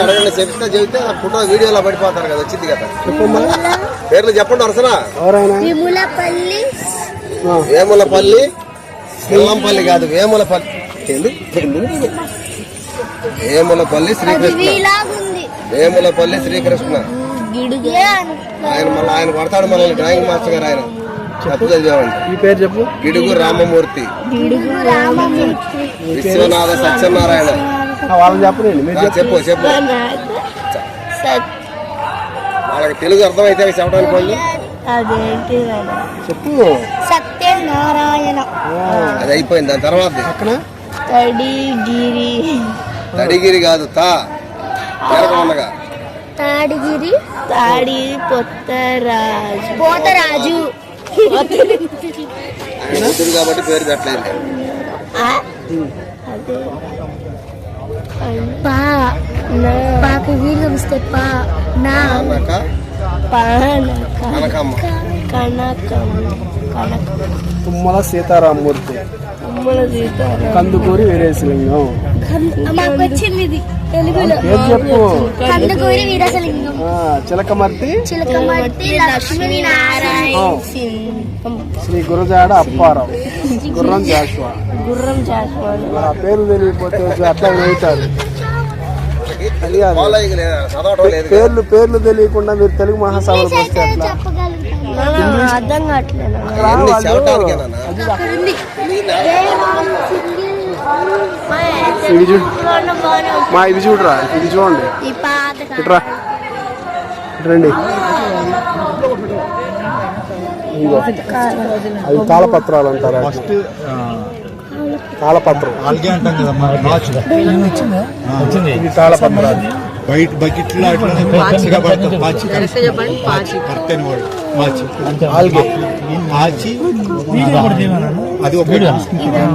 అడగండి, చెప్తే చెబితే ఫోటో వీడియోలో పడిపోతారు కదా, వచ్చింది కదా. పేర్లు చెప్పండి వరుసనా. వేములపల్లి, బెల్లంపల్లి కాదు, వేములపల్లి. వేములపల్లి శ్రీకృష్ణ, వేములపల్లి శ్రీకృష్ణ. ఆయన మళ్ళీ ఆయన కొడతాడు మనల్ని, డ్రాయింగ్ మాస్టర్ గారు. ఆయన చెప్పు చదివామండి. ఈ పేరు చెప్పు. గిడుగు రామమూర్తి, విశ్వనాథ సత్యనారాయణ. వాళ్ళని చెప్పండి. చెప్పు చెప్పు, వాళ్ళకి తెలుగు అర్థమైతే చెప్పడానికి వాళ్ళు చెప్పు. సత్యనారాయణ అది అయిపోయింది. దాని తర్వాత తడిగిరి, తడిగిరి కాదు, ఉండగా తాడిగిరి, తాడి పోతరాజు, పోతరాజు కాబట్టి పేరు పెట్టలేదు. తుమ్మల సీతారామూర్తి, కందుకూరి వీరేశలింగం. చెప్పు. కందుకూరి వీరేశలింగం. చిలకమర్తి, లక్ష్మీనారాయణ, శ్రీ గురజాడ అప్పారావు, గుర్రం జాషువా. ఆ పేరు తెలియకపోతే అట్లా అవుతారు. పేర్లు తెలియకుండా మీరు తెలుగు మహాసభలకు వస్తే అర్థం కావట్లేదు. ఇది చూడరా, ఇది చూడండి. ఇట్రా రండి. అవి తాళపత్రాలు అంటారా? తాళపత్రం ఇది తాళపత్రాలు. వైట్ బకెట్ లో పచ్చిగా పడుతుంది. అది ఒక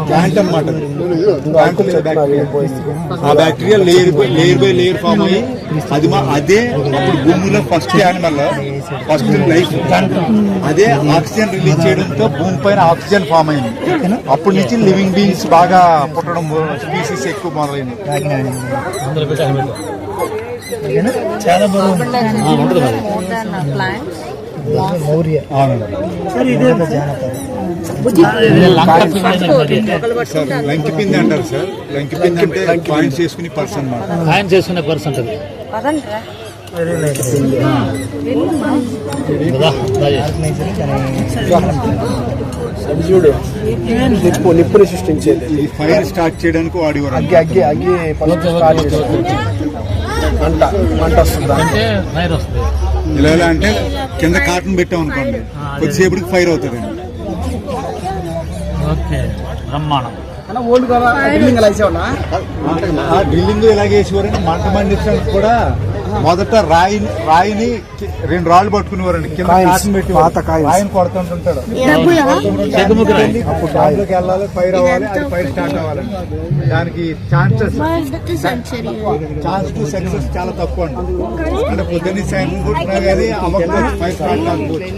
ప్లాంట్ అన్నమాట. ఆ bacteria layer by layer form అయ్యి అదే అప్పుడు భూమిలో ఫస్ట్ యానిమల్, ఫస్ట్ లైఫ్, అదే ఆక్సిజన్ రిలీజ్ చేయడంతో భూమి పైన ఆక్సిజన్ ఫామ్ అయింది. అప్పటి నుంచి లివింగ్ బీయింగ్స్ బాగా పుట్టడం, స్పీసీస్ ఎక్కువ మొదలైంది. చాలా బాగుంది. లంకి పిండి అంటారు సార్. లంకి పిండి అంటే పాయింట్స్ చేసుకునే పర్సన్, ఆయన చేసుకునే పర్సన్. చూడు, నిప్పుని సృష్టించేది. ఈ ఫైర్ స్టార్ట్ చేయడానికి వాడేవారు. అగ్గి అగ్గి అగ్గి స్టార్ట్ చేసేది. మంట వస్తుందా ఇలా ఎలా అంటే కింద కాటన్ పెట్టాం అనుకోండి, కొద్దిసేపటికి ఫైర్ అవుతుందండి. డ్రిల్లింగ్ ఎలాగేసేవారండి, మంట మండించడానికి కూడా మొదట రాయిని 2 రాళ్ళు పట్టుకునేవారండి. కింద కాటన్ పెట్టి రాయిని కొడుతుంటాడు. అప్పుడు రాయిలోకి వెళ్ళాలి, ఫైర్ అవ్వాలి, అది ఫైర్ స్టార్ట్ అవ్వాలండి. దానికి ఛాన్స్ టు సక్సెస్ చాలా తక్కువ అండి. అంటే పొద్దున్న సాయంత్రం కొట్టినా కానీ అవ్వకపోతే ఫైర్ స్టార్ట్ కాకపోతే.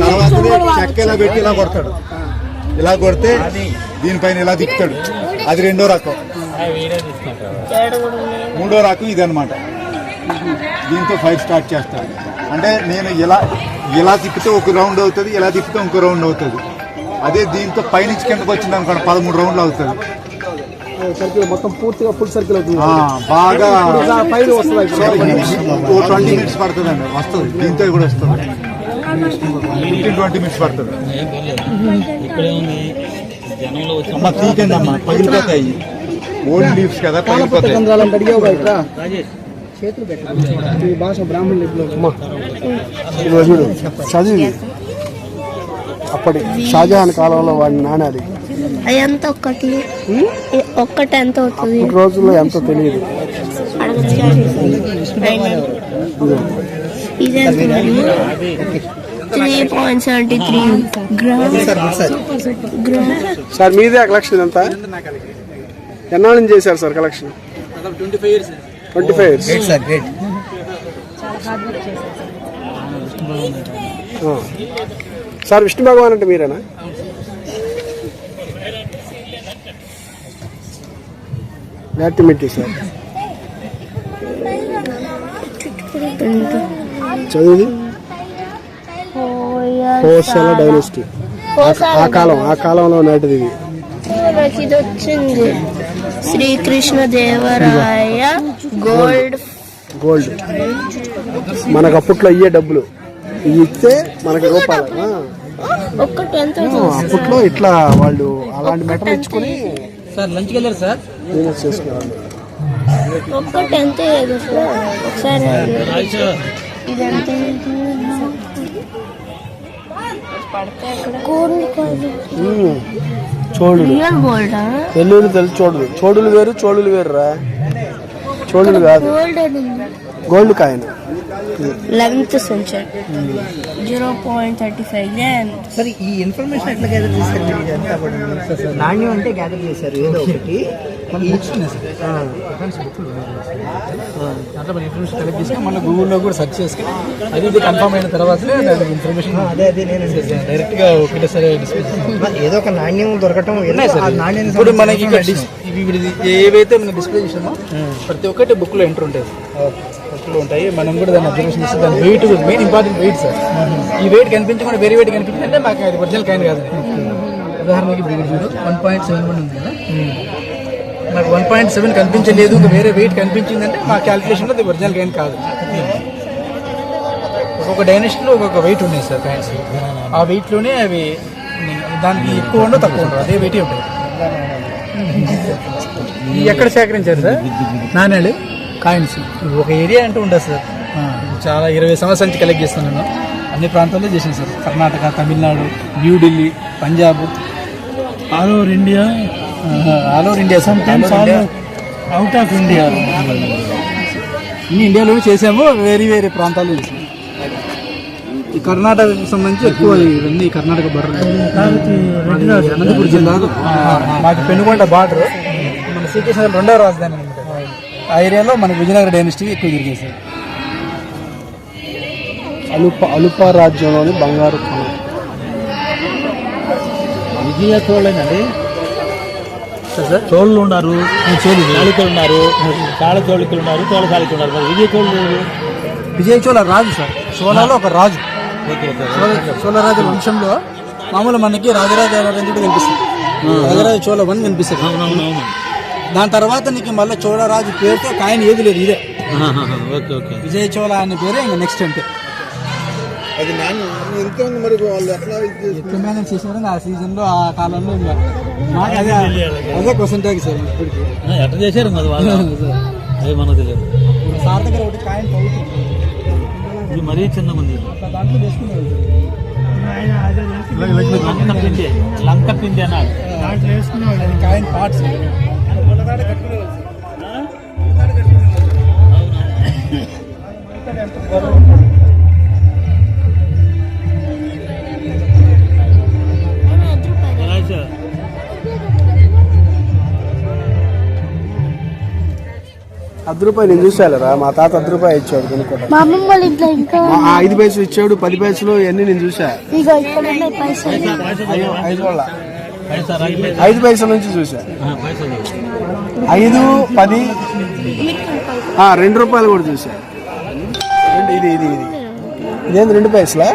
తర్వాత చెక్క ఇలా పెట్టి ఇలా కొడతాడు. ఇలా కొడితే దీనిపైన ఇలా తిప్పుతాడు. అది 2వ రకం. 3వ రకం ఇదనమాట. దీంతో ఫైర్ స్టార్ట్ చేస్తాడు. అంటే నేను ఇలా తిప్పితే ఒక రౌండ్ అవుతుంది, ఇలా తిప్పితే ఇంకో రౌండ్ అవుతుంది. అదే దీంతో పైనుంచి కిందకు వచ్చింది అనుకోండి 13 రౌండ్లు అవుతుంది. మొత్తం పూర్తిగా ఫుల్ సర్కిల్ అవుతుంది. బాగా 20 minutes పడుతుందండి. వస్తుంది, దీంతో కూడా వస్తుంది. 15-20 minutes పడుతుంది. అమ్మ తీకండి అమ్మా, పగిలిపోతాయి. ఓల్డ్ లీవ్స్ కదా, పగిలిపోతాయి. చేతులు పెట్టాలి. ఈ భాష బ్రాహ్మణ లిపిలో చదివి అప్పటి షాజహాన్ కాలంలో వాడిని నాణాలు ఎంత ఒక్కటి ఎంత అవుతుంది రోజుల్లో ఎంతో తెలియదు. ఇదే 3.73 గ్రామ్స్. సార్ మీదే కలెక్షన్ ఇదంతా ఎన్నాళ్ళ నుంచి చేశారు sir collection? 25 years. Sir Vishnu Bhagwan అంటే మీరేనా? యాక్టివిటీ సార్ చదివి హోసల డైనస్టీ ఆ కాలంలో నాటిది ఇది. నాకు ఇది వచ్చింది శ్రీకృష్ణ దేవరాయ గోల్డ్. మనకు అప్పట్లో అయ్యే డబ్బులు ఇవి ఇస్తే మనకి రూపాయలు. ఒక్కటి ఎంత? అప్పట్లో ఇట్లా వాళ్ళు అలాంటి మెటల్ ఇచ్చుకుని సార్ లంచ్కి వెళ్ళారు సార్. బిజినెస్ చేసుకున్నారు. ఒక్కటి ఎంత? ఒకసారి ఇది ఎంత? చోళులు రియల్ గోల్డా? ఎల్లుళ్ళు తెలుసు. చోడులు వేరు చోళులు వేరు రా. చోళులు కాదు, గోల్డ్ అని ఉంది. Gold coin. 11th century 0.35 gram. సరే ఈ ఇన్ఫర్మేషన్ ఎట్లా గ్యాదర్ చేశారు మీరు? ఇదంతా కూడా నాణ్యం అంటే గ్యాదర్ చేశారు ఏదో ఒకటి. దాంట్లో మన ఇన్ఫర్మేషన్ కలెక్ట్ చేసుకుని మళ్ళీ గూగుల్లో కూడా సెర్చ్ చేసుకుని అది ఇది కన్ఫర్మ్ అయిన తర్వాతనే దాని ఇన్ఫర్మేషన్ అదే నేను డైరెక్ట్గా ఒకటేసారి డిస్ప్లే ఏదో ఒక నాణ్యం దొరకటం. ఇప్పుడు మనకి ఏవైతే మనం డిస్ప్లే చేసామో ప్రతి ఒక్కటి బుక్లో ఎంటర్ ఉంటుంది, బుక్లో ఉంటాయి. మనం కూడా దాన్ని అబ్జర్వేషన్ చేస్తే దాని wait main important wait sir. ఈ వెయిట్ కనిపించకుండా వేరే వెయిట్ కనిపించిందంటే మాకు అది ఒరిజినల్ కాయిన్ కాదు. ఉదాహరణకి 1.71 ఉంది కదా, నాకు 1.7 కనిపించలేదు, వేరే వెయిట్ కనిపించిందంటే మా క్యాలిక్యులేషన్లో అది ఒరిజినల్ కాయిన్ కాదు. ఒక్కొక్క డైనెస్టీలో ఒక్కొక్క వెయిట్ ఉన్నాయి సార్ కాయిన్స్. ఆ వెయిట్లోనే అవి దానికి ఎక్కువ ఉండవు తక్కువ ఉండవు, అదే వెయిట్ ఉంటాయి. ఎక్కడ సేకరించారు సార్ నాణ్యాలు కాయిన్స్? ఒక ఏరియా అంటూ ఉంటుంది సార్. చాలా 20 సంవత్సరాల నుంచి కలెక్ట్ చేస్తున్నాను. అన్ని ప్రాంతాల్లో చేసాను sir. Karnataka, Tamil Nadu, New Delhi, Punjab, all over India sometimes out of India. ఇన్ని ఇండియాలోనే చేసాము, వేరే వేరే ప్రాంతాల్లో చేసాము. ఈ కర్ణాటకకు సంబంధించి ఎక్కువ ఇవన్నీ కర్ణాటక బర్రెలు. అనంతపురం జిల్లా మాకు పెనుగొండ బార్డర్, మన శ్రీకృష్ణ రెండవ రాజధాని అనమాట. ఆ ఏరియాలో మనకి విజయనగర డైనస్టీ ఎక్కువ తిరిగేది సార్. అలుప రాజ్యంలోని బంగారు కొన. విజయ చోళనండి. చోళులు ఉన్నారు, చాళుక్యులు ఉన్నారు, చాళుక్యులు ఉన్నారు, చోళ చాళుక్యులు ఉన్నారు. విజయ చోళ రాజు సార్. చోళలో ఒక రాజు. చోళరాజు వంశంలో మామూలు మనకి రాజరాజ కనిపిస్తుంది. రాజరాజ చోళ 1 కనిపిస్తుంది. దాని తర్వాత నీకు మళ్ళీ చోళరాజు పేరుతో కాయిన్ ఏది లేదు, ఇదే విజయ చోళ అనే పేరే ఇంకా నెక్స్ట్ అంటే. అది మరి వాళ్ళు ఎట్లా ఎట్లా మేనేజ్ చేశారు ఆ సీజన్ లో, ఆ కాలంలో? ఇంకా మాకు అదే క్వశ్చన్ ట్యాగ్ సార్. ఇప్పటికి ఎట్లా చేశారు అది మనకు తెలియదు. సార్ దగ్గర ఒకటి కాయిన్ తగ్గుతుంది, ఇది మరీ చిన్నగా ఉంది. దాంట్లో వేసుకున్నారు లంక పిండి అన్నాడు. దాంట్లో వేసుకున్నాడు అది కాయిన్ పార్ట్స్. ₹10 నేను చూసారా? మా తాత ₹10 ఇచ్చాడు కొనుక్కోవడం. మా అమ్మమ్మ వాళ్ళ ఇంట్లో ఇంకా 5 పైసలు ఇచ్చాడు, 10 పైసలు ఇవన్నీ నేను చూసా. ఇగో ఇక్కడ ఉన్నాయి పైసలు. 5 పైసల నుంచి చూసా. 5, 10, ₹2 కూడా చూసా. ఇదేంది 2 పైసలా?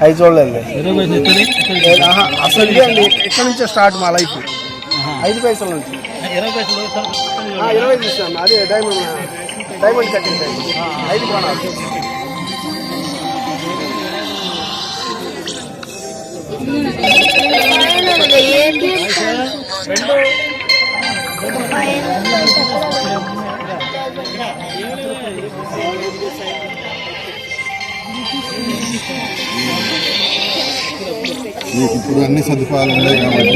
5 చూడలేదు అసలు. ఇదే ఇక్కడ నుంచే స్టార్ట్ మా లైఫ్. 5 పైసల నుంచి 20 చూసాను. అదే డైమండ్ కట్టింగ్ 5 కొనాలి. మీకు ఇప్పుడు అన్ని సదుపాయాలు ఉన్నాయి కాబట్టి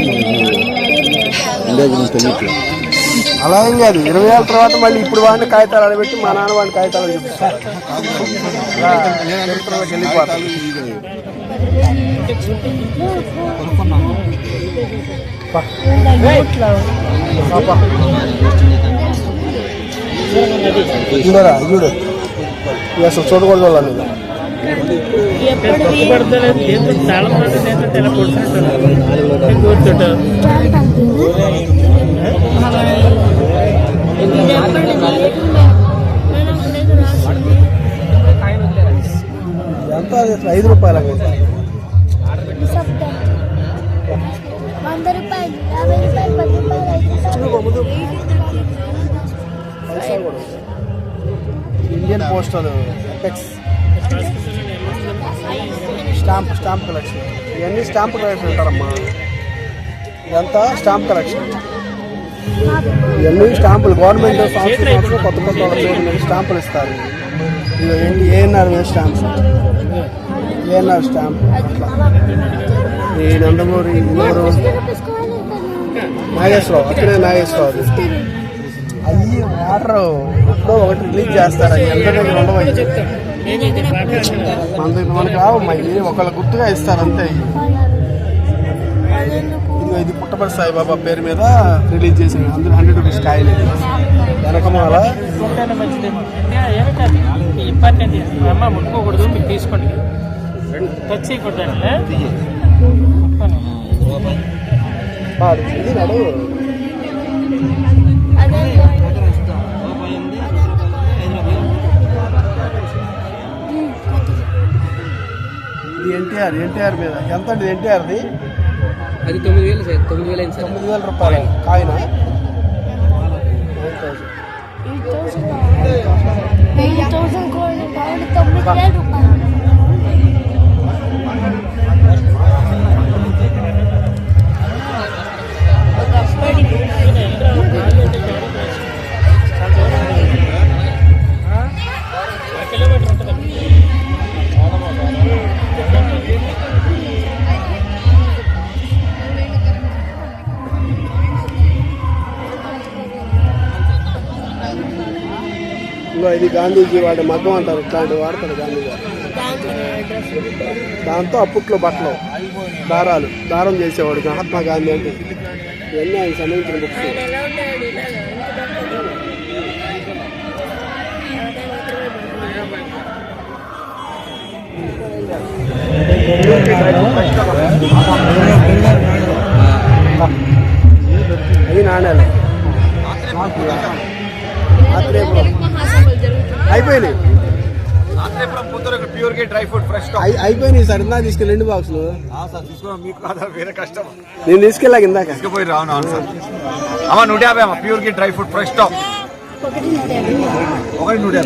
ఇండియా గురించి తెలియట్లేదు. అలా ఏం కాదు, 20 ఏళ్ళ తర్వాత మళ్ళీ ఇప్పుడు వాడిని కాగితాలు ఆడబెట్టి మా నాన్న వాడిని కాగితాలు చూపిస్తారు. చరిత్రలోకి వెళ్ళిపోతారు. చూడరా చూడు, అసలు చూడకూడదు వాళ్ళని. ఎంత 5 రూపాయలు 100 రూపాయలు, 50 రూపాయలు, 10 రూపాయలు, Indian postal apex stamp collection. ఇవన్నీ స్టాంప్ కలెక్షన్ అంటారమ్మా. ఇదంతా స్టాంప్ కలెక్షన్. ఇవన్నీ స్టాంపులు గవర్నమెంట్ సంవత్సరం కొత్త కొత్త పేరు స్టాంపులు ఇస్తారు. ఏంటి ఏఎన్ఆర్ స్టాంప్స్, ఏఎన్ఆర్ స్టాంప్. ఈ నందమూరి ఇందూరు నాగేశ్వరరావు, అక్కడే నాగేశ్వరరావు. అవి వాటర్ ఎప్పుడో ఒకటి రిలీజ్ చేస్తారు. అవి ఎంత దగ్గర ఉండవు. మనకి రావమ్మా, ఇది ఒకళ్ళ గుర్తుగా ఇస్తారు అంతే. ఇది పుట్టపర్తి సాయిబాబా పేరు మీద రిలీజ్ చేసింది. అందులో 100 రూపీస్ కాయలు. వెనకమాల ఇంపార్టెంట్ అమ్మ ముట్టుకోకూడదు, మీరు తీసుకోండి. టచ్ చేయకూడదు. ఇది నడు. ఇది ఎన్టీఆర్ మీద ఎంత అండి? ఎన్టీఆర్ది అది 9,000 సార్. 9,000 రూపాయలు కాయన. 8,000 కోడి, 9,000 రూపాయలు. ఇది గాంధీజీ వాడే మగ్గం అంటారు. ఇట్లాంటివి వాడతారు గాంధీ గారు. దాంతో అప్పట్లో బట్టలు దారం చేసేవాడు మహాత్మా గాంధీ అంటే. ఇవన్నీ ఆయన సంబంధించిన బుక్స్. అది నాణ్యాలు అయిపోయినాయి. అయిపోయినాయి సార్. ఇందాక తీసుకెళ్ళి 2 బాక్సులు నేను తీసుకెళ్ళాక ఇందాక. 150 అమ్మ ప్యూర్ కి dry fruit fresh stock. 150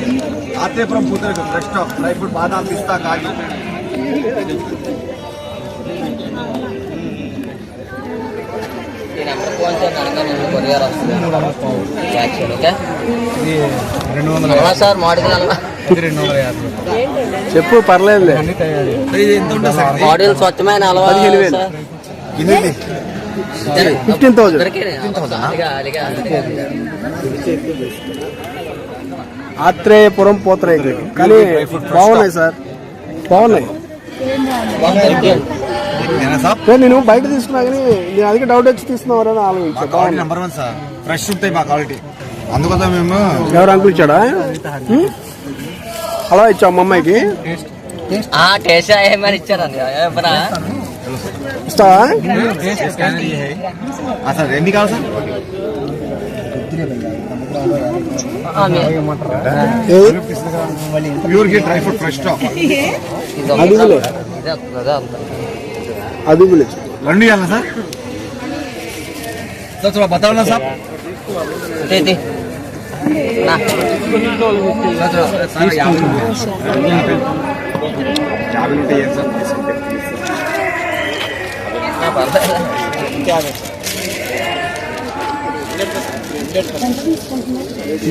Atreyapuram పూతరేకు ఫ్రెష్ స్టాక్ డ్రై ఫ్రూట్ బాదాం పిస్తా కాజు. చెప్పు పర్లేదు. మోడల్ స్వచ్ఛమైన 15,000. 15,000. ఆత్రేయపురం పూతరేకులు కానీ బాగున్నాయి సార్, బాగున్నాయి. నేను బయట తీసుకున్నా కానీ నేను అదిగా డౌట్ వచ్చి తీసుకున్నావు అని ఆలోచించాను. నెంబర్ 1 సార్, ఫ్రెష్ ఉంటాయి మా క్వాలిటీ. అందుకోసం మేము ఎవరు అంకుల్ ఇచ్చాడా? అలా ఇచ్చా మా అమ్మాయికి ఇస్తావా? సార్ ఎన్ని కావాలి సార్? ప్యూర్ కి డ్రై ఫ్రూట్ ఫ్రెష్ స్టాక్. అదుగులే 2 ఇవ్వాలా సార్? थोड़ा बताओ ना साहब.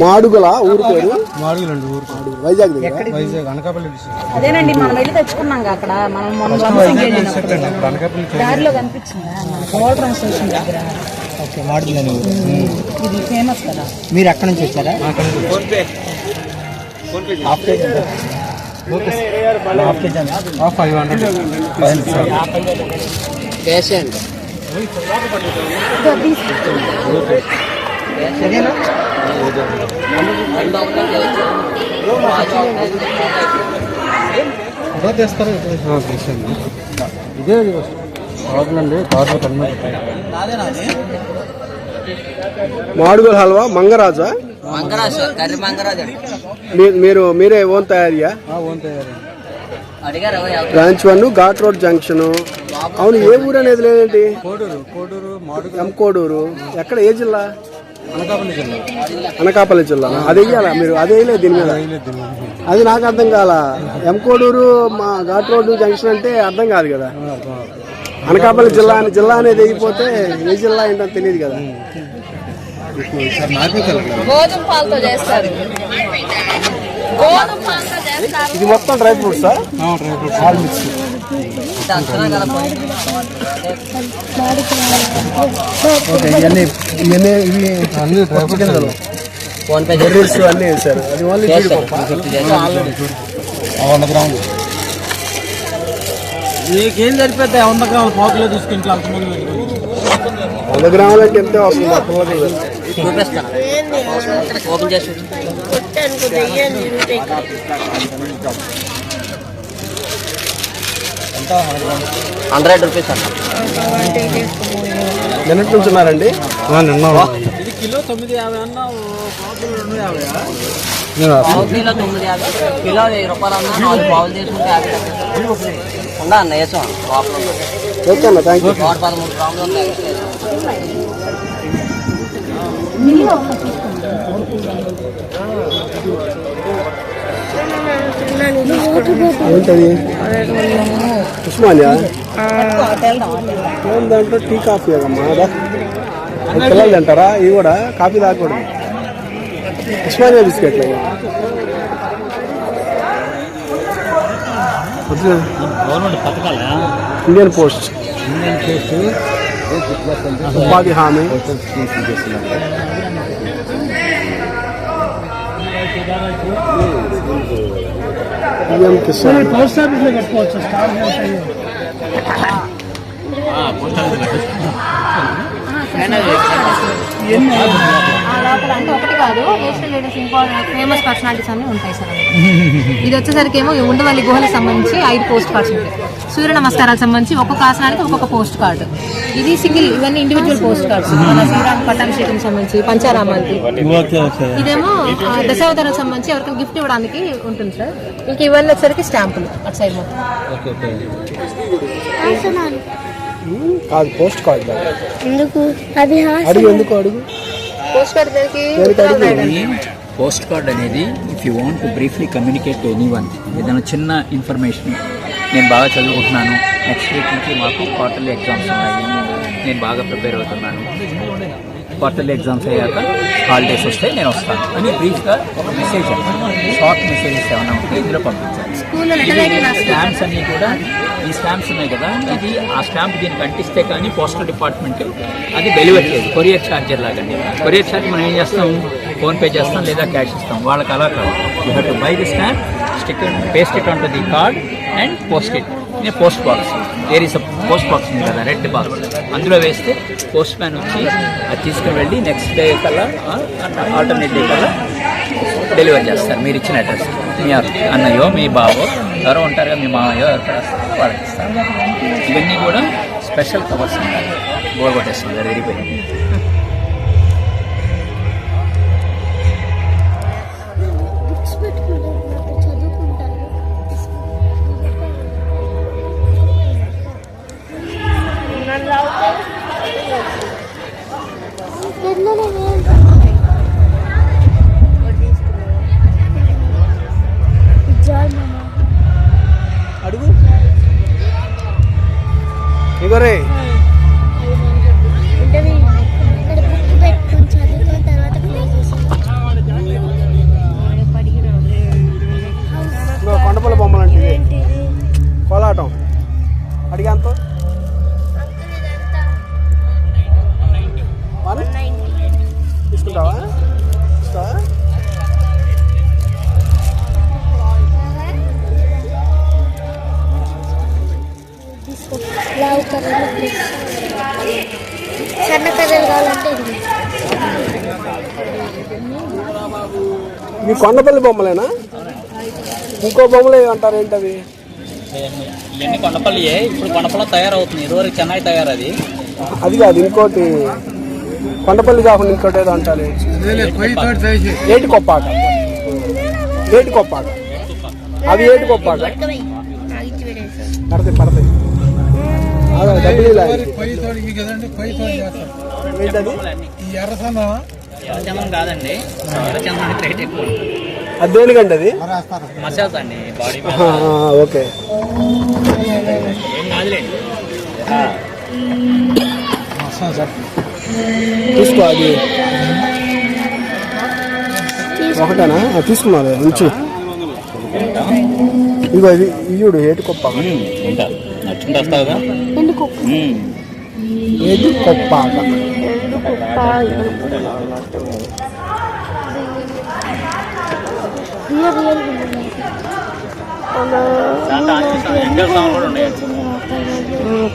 మాడుగుల ఊరు పేరు? మాడుగులండి ఊరు. వైజాగ్ వైజాగ్ అనకాపల్లి డిస్ట్రిక్ట్. అదేనండి మనం వెళ్ళి తెచ్చుకున్నాం అక్కడ. మనం దారిలో కనిపించిందా? కోల్డ్ స్టేషన్ దగ్గర ఓకే మాడుతుందని ఇది ఫేమస్ కదా. మీరు ఎక్కడి నుంచి వచ్చారా? Half KG half KG 500 patient సరేనా? చేస్తారు ఇదే అండి మాడుగుల హల్వా మంగరాజా? మంగరాజు కర్రీ మంగరాజు మీరే ఓన్ తయారీయా? అడిగారు బ్రాంచ్ 1 ఘాట్ రోడ్ జంక్షన్. అవును, ఏ ఊరు అనేది లేదేంటి? ఎం కోడూరు. ఎక్కడ, ఏ జిల్లా? అనకాపల్లి జిల్లా. అది వెయ్యాలా మీరు? అది వేయలేదు దీని మీద? అది నాకు అర్థం కాల. ఎం కోడూరు మా ఘాట్ రోడ్ జంక్షన్ అంటే అర్థం కాదు కదా. అనకాపల్లి జిల్లా అనేది వేయిపోతే ఏ జిల్లా ఏంటో తెలియదు కదా. గోధుమ పాలతో చేస్తారు. గోధుమ పాలతో చేస్తారు. ఇది మొత్తం డ్రై ఫ్రూట్సా? All mix. ఓకే, ఇవన్నీ ఇవి అన్ని డ్రై ఫ్రూట్స్ బెర్రీస్ అన్నీ వేసారు. అది ఓన్లీ 100 గ్రాములు. మీకేం సరిపోతాయి 100 గ్రాములు పావుకిలో తీసుకుని 100 గ్రాములు అంటే ఎంతో వస్తుంది? చూపిస్తాను, ఓపెన్ చేసి 100 రూపీస్ అన్న. నిన్నటి నుంచి ఉన్నారండి? ఇది కిలో 9.50 అన్న, పావుకిలో 2.50. పావు కిలో 9.50, కిలో 1000 రూపాయలు అన్న. 4 పావులు తీసుకుంటే 50 ఉందా అన్న? వేసాం లోపల. ఓకే అన్న, థ్యాంక్ యూ. 13 గ్రాములు ఉంటాయి. ఏంటది? ఉస్మానియా? ఏం దాంట్లో టీ కాఫీ కదమ్మా. పిల్లలు తింటారా ఇవి కూడా? కాఫీ తాగకూడదు. ఉస్మానియా బిస్కెట్లు. గవర్నమెంట్ పథకాలా? ఇండియన్ పోస్ట్ ఉపాధి హామీ. పిఎం కిసాన్. పోస్ట్ ఆఫీస్లో కట్టుకోవచ్చు. లోపల అంటే ఒకటి కాదు, national leaders important famous personalities అన్నీ ఉంటాయి సార్. ఇది వచ్చేసరికి ఏమో ఉండవల్లి గుహలకు సంబంధించి 5 పోస్ట్ కార్డ్స్ ఉంటాయి. సూర్య నమస్కారాలకు సంబంధించి ఒక్కొక్క ఆసనానికి ఒక్కొక్క పోస్ట్ కార్డు. ఇది సింగిల్, ఇవన్నీ ఇండివిజువల్ పోస్ట్ కార్డ్స్. మన శ్రీరామ్ పట్టాభిషేకం సంబంధించి, పంచారామాలకి. ఇదేమో దశావతారాలకు సంబంధించి ఎవరికి గిఫ్ట్ ఇవ్వడానికి ఉంటుంది సార్. ఇంక ఇవన్నీ వచ్చేసరికి స్టాంపులు అటు సైడ్ మొత్తం. కాదు, పోస్ట్ కార్డ్. ఎందుకు అది అడుగు, ఎందుకు అడుగు? పోస్ట్ కార్డ్ దానికి పోస్ట్ కార్డ్ అనేది if you want to briefly communicate to anyone, ఏదైనా చిన్న ఇన్ఫర్మేషన్, నేను బాగా చదువుకుంటున్నాను, నెక్స్ట్ వీక్ నుంచి మాకు క్వార్టర్లీ ఎగ్జామ్స్ ఉన్నాయి, నేను బాగా ప్రిపేర్ అవుతున్నాను, క్వార్టర్లీ ఎగ్జామ్స్ అయ్యాక హాలిడేస్ వస్తే నేను వస్తాను అని బ్రీఫ్గా ఒక మెసేజ్, షార్ట్ మెసేజెస్ ఏమైనా ఉంటే ఇందులో పంపించాలి. స్టాంప్స్ అన్నీ కూడా, ఈ స్టాంప్స్ ఉన్నాయి కదా, ఇది ఆ స్టాంప్ దీనికి అంటిస్తే కానీ పోస్టల్ డిపార్ట్మెంట్ అది వెలువట్లేదు. కొరియర్ ఛార్జర్ లాగండి. కొరియర్ ఛార్జ్ మనం ఏం చేస్తాం? ఫోన్పే చేస్తాం లేదా క్యాష్ ఇస్తాం. వాళ్ళకి అలా కాదు. You have to buy the stamp, stick paste it on to the card and post it in a post box. There is a post box ఉంది కదా, రెడ్ బాక్స్, అందులో వేస్తే పోస్ట్ మ్యాన్ వచ్చి అది తీసుకుని వెళ్ళి నెక్స్ట్ డే కల్లా alternate day కల్లా డెలివరీ చేస్తారు మీరు ఇచ్చిన అడ్రస్. మీ అన్నయ్యో మీ బావో ఎవరో ఉంటారు కదా, మీ మామయ్యో ఎవరు వస్తారో వాళ్ళకి ఇస్తారు. ఇవన్నీ కూడా స్పెషల్ కవర్స్ ఉంటాయి. బోర్ కొట్టేస్తుంది, అది విరిగిపోయింది. బుక్స్ పెట్టుకుంటారు, చదువుకుంటారు. అడుగు ఇగోరే. అంటే ఇవి కొండపల్లి బొమ్మలేనా? ఇంకో బొమ్మలు అంటారు ఏంటవి? ఇవన్నీ కొండపల్లియే, ఇప్పుడు కొండపల్లి తయారవుతుంది. ఇదివరకు చెన్నై తయారు అది. అది కాదు, ఇంకోటి కొండపల్లి కాకుండా ఇంకోటి ఏదో అంటారు. ఏటి కొప్పాక. ఏటి కొప్పాక అవి ఏటి కొప్పాక పడతాయి పడతాయి. డబ్బులు ఎర్రచందనం కాదండి, ఎర్రచందనం రేట్ ఎక్కువ. అది దేనికండి? అది మసాజ్ అండి, బాడీ ఓకే. ఏం కాదులేండి. తీసుకో, అది ఒకటేనా? తీసుకున్నారు ఉంచు. ఇదిగో ఇది ఇయ్యుడు ఏటి కొప్పాక. నచ్చుంటే వస్తావుగా. ఏటి కొప్పాక.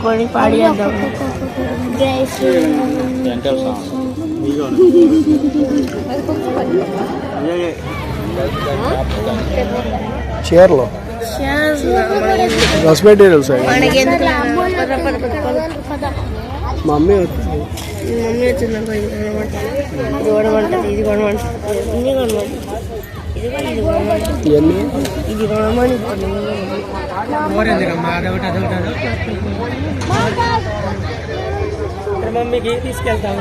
కొని పాడేద్దాం. చీరలో డ్రెస్ మెటీరియల్స్. మా మమ్మీ వచ్చింది. ఇది కొనమంటది, ఇది కొనమంటది, ఇన్ని కొనమంటది, ఇవన్నీ ఇది కొనమని. మమ్మీకి తీసుకెళ్తాము.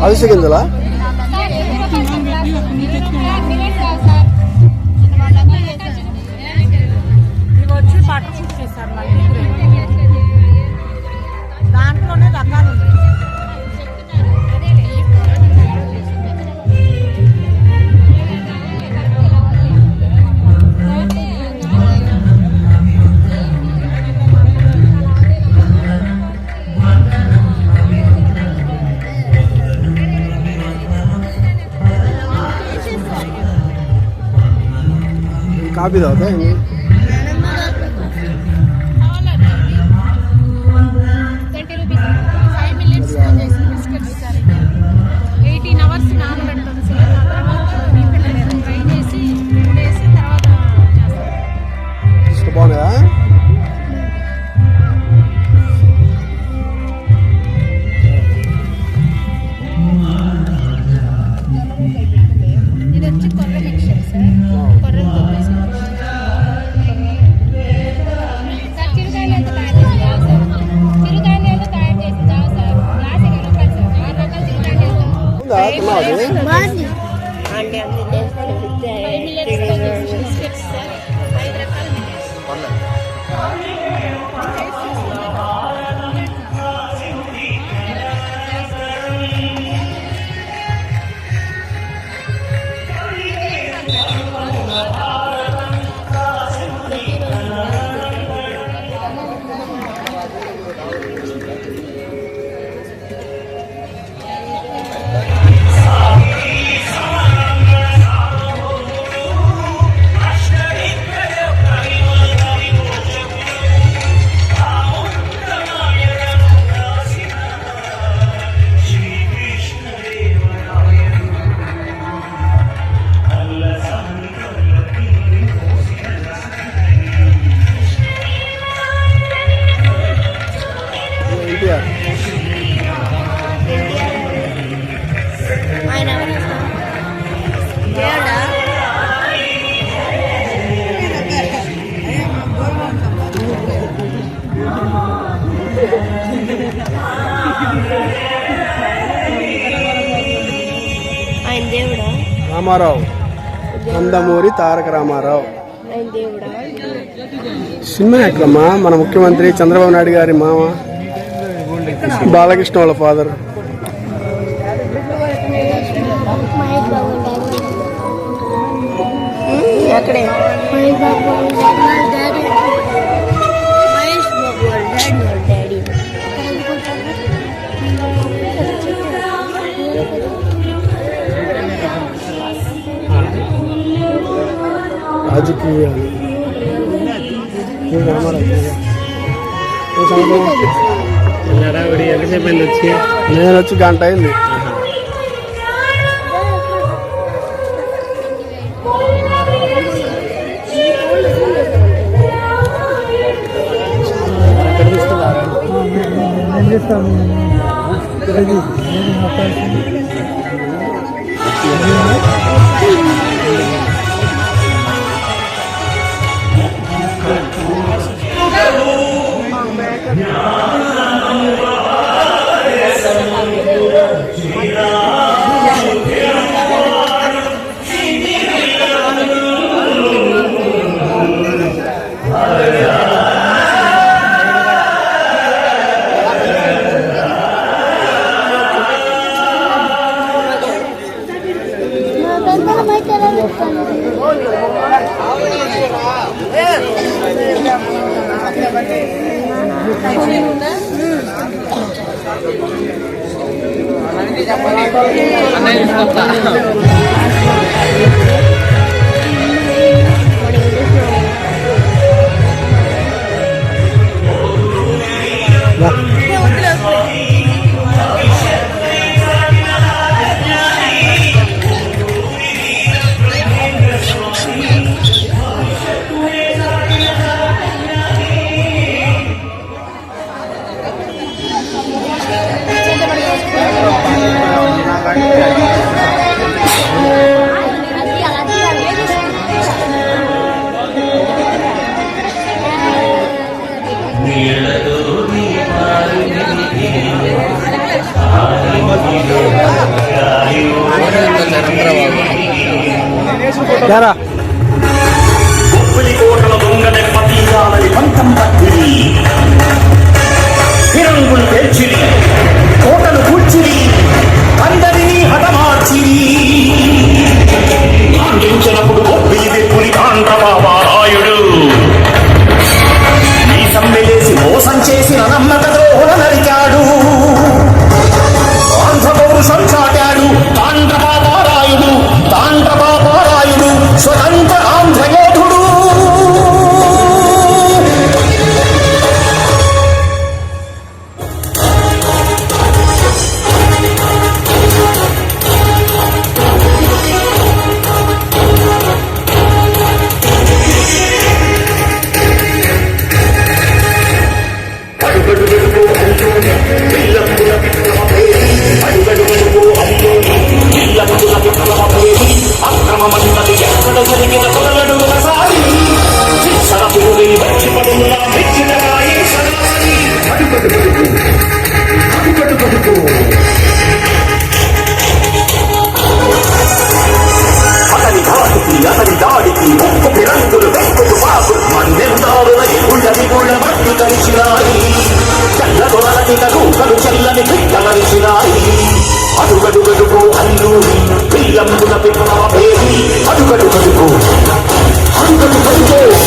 అవిసె గింజలా? దాంట్లోనే రకాలు ఉన్నాయి. కాఫీ తాగుతా. 18 hours నానబెడతాం సార్. ఫ్రై చేసి 2 days తర్వాత చేస్తాం. బాగుందా? ఇది వచ్చి కొర్ర మిక్చర్ సార్. కొర్రతో సార్ చిరుకాయలు తయారు చేస్తాం సార్. చిరుకాయలు తయారు చేస్తాం సార్. గ్లాస్ ఎక్కడ సార్? 6 రకాల చిరుకాయలు చేస్తాం. బాగుంది. Biscuits sir. 5 రకాల ఆయన దేవుడా ఆయన దేవుడా? రామారావు, నందమూరి తారక రామారావు. ఆయన దేవుడా? సినిమా యాక్టరమ్మా. మన ముఖ్యమంత్రి చంద్రబాబు నాయుడు గారి మామ, బాలకృష్ణ వాళ్ళ ఫాదర్. మహేష్ బాబు అక్కడే మహేష్ బాబు డాడీ. మహేష్ బాబు మ్యూజిక్ ఇవ్వాలి. నేను వచ్చి గంట అయింది. Dara. కోటల దొంగ దెబ్బతీయాలని పంతం పట్టిరి, ఫిరంగులు పేల్చిరి, కోటలు కూర్చిరి, అందరినీ హతమార్చిరి. ఆందించినప్పుడు ఒప్పిది పులి కాండ్రబాబారాయుడు, నీ సమ్మెలేసి మోసం చేసిన నమ్మక ద్రోహుల నరికాడు. ఆంధ్ర పౌరుషం చాటాడు తాండ్రబాబారాయుడు, తాండ్రబాబారాయుడు స్వతంత్ర ఆంధ్ర యోధుడు. అతని ఘాటుకి అతని దాడికి ముక్కు పిరంగులు వెక్కులు పాకు మన్నెందారుల ఎగుళ్ళని గుళ్ళ మట్టి కలిసినాయి. చల్ల దొరలని కలు చల్లని పిట్టమరిసినాయి. అడుగడుగడుగు అల్లూరి పిల్లందుల పిల్లల పేరి అడుగడుగడుగు అడుగడుగడుగు.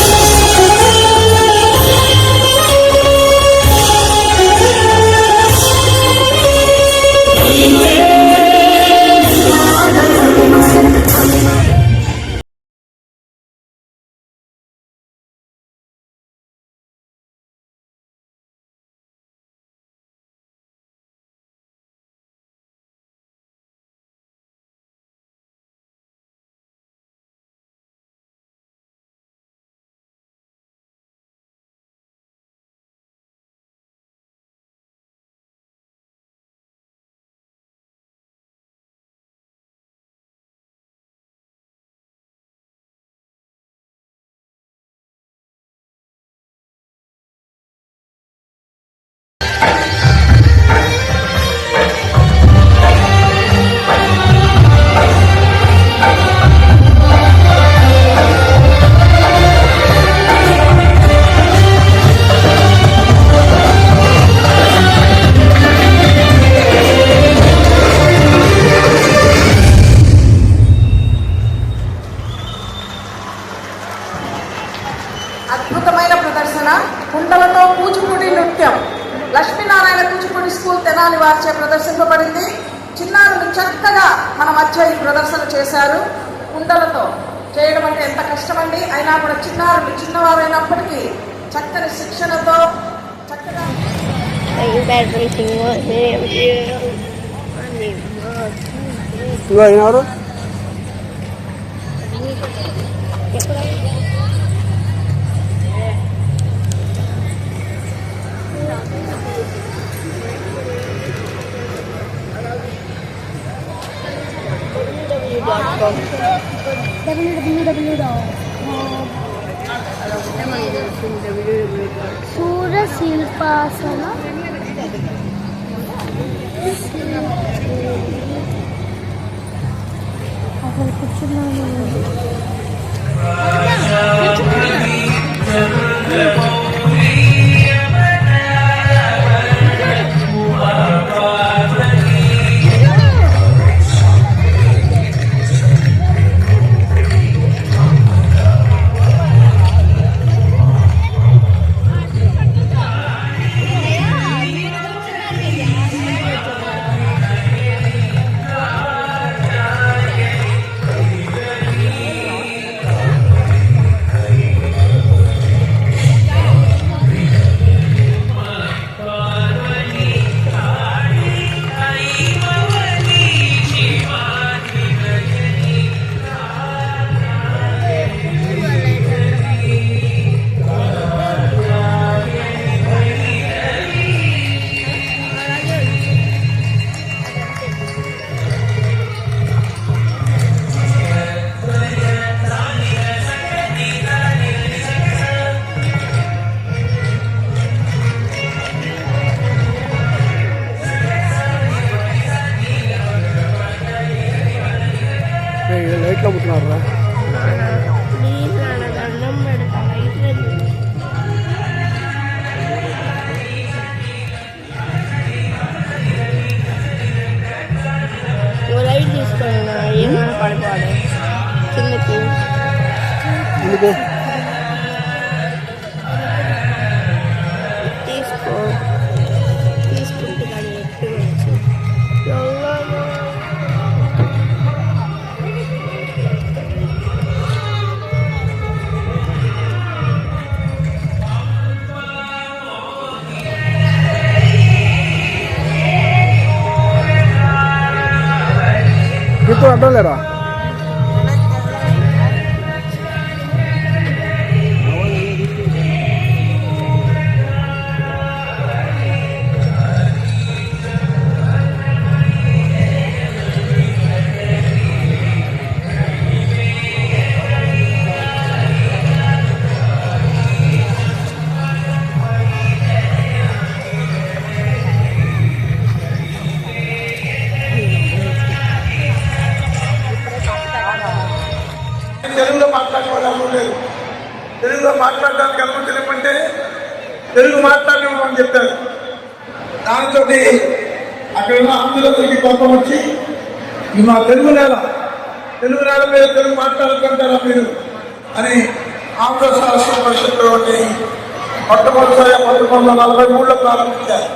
అద్భుతమైన ప్రదర్శన కుండలతో కూచిపూడి నృత్యం లక్ష్మీనారాయణ కూచిపూడి స్కూల్ తెనాలి వారిచే ప్రదర్శింపబడింది. చిన్నారులు చక్కగా మన మధ్య ఈ ప్రదర్శన చేశారు. కుండలతో చేయడం అంటే ఎంత కష్టమండి. అయినా కూడా చిన్నవారైనప్పటికీ చక్కని శిక్షణతో చక్కగా ఎవరు సూర్యశిల్పాసన అసలు కూర్చున్నాను. లైట్లో పుట్టినారా దండం పెడతా. లైట్ తీసుకోండి, ఏమైనా పడిపోవాలి కిందకి. తీసుకో, తీసుకుంటే దాన్ని ఎట్టుకోవచ్చు. గీతో అడ్డం లేరా తెలుగులో మాట్లాడే వాళ్ళు ఎవరు లేరు. తెలుగులో మాట్లాడడానికి అనుమతి తెలియకుంటే తెలుగు మాట్లాడమని చెప్పారు. దాంతో అక్కడ ఉన్న ఆంధ్రులందరికీ కోపం వచ్చి ఇది మా తెలుగు నేల మీద తెలుగు మాట్లాడుకుంటారా మీరు అని ఆంధ్ర సాహిత్య పరిషత్తు మొట్టమొదటిసారి 1943లో ప్రారంభించారు.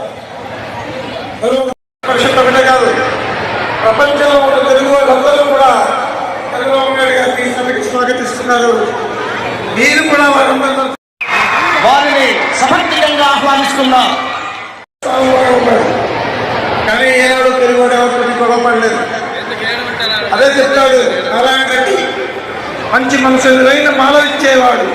తెలుగు పరిషత్ ఒకటే కాదు, ప్రపంచంలో ఉన్న తెలుగు వాళ్ళందరూ కూడా చంద్రబాబు నాయుడు గారిని సభకి స్వాగతిస్తున్నారు. మీరు కూడా వారిని సమర్థికంగా ఆహ్వానిస్తున్నా. కానీ ఏనాడు తెలుగు ఎవరికి గొడవపడలేదు. అదే చెప్తాడు నారాయణ రెడ్డి, మంచి మనసులైన మాల ఇచ్చేవాడు.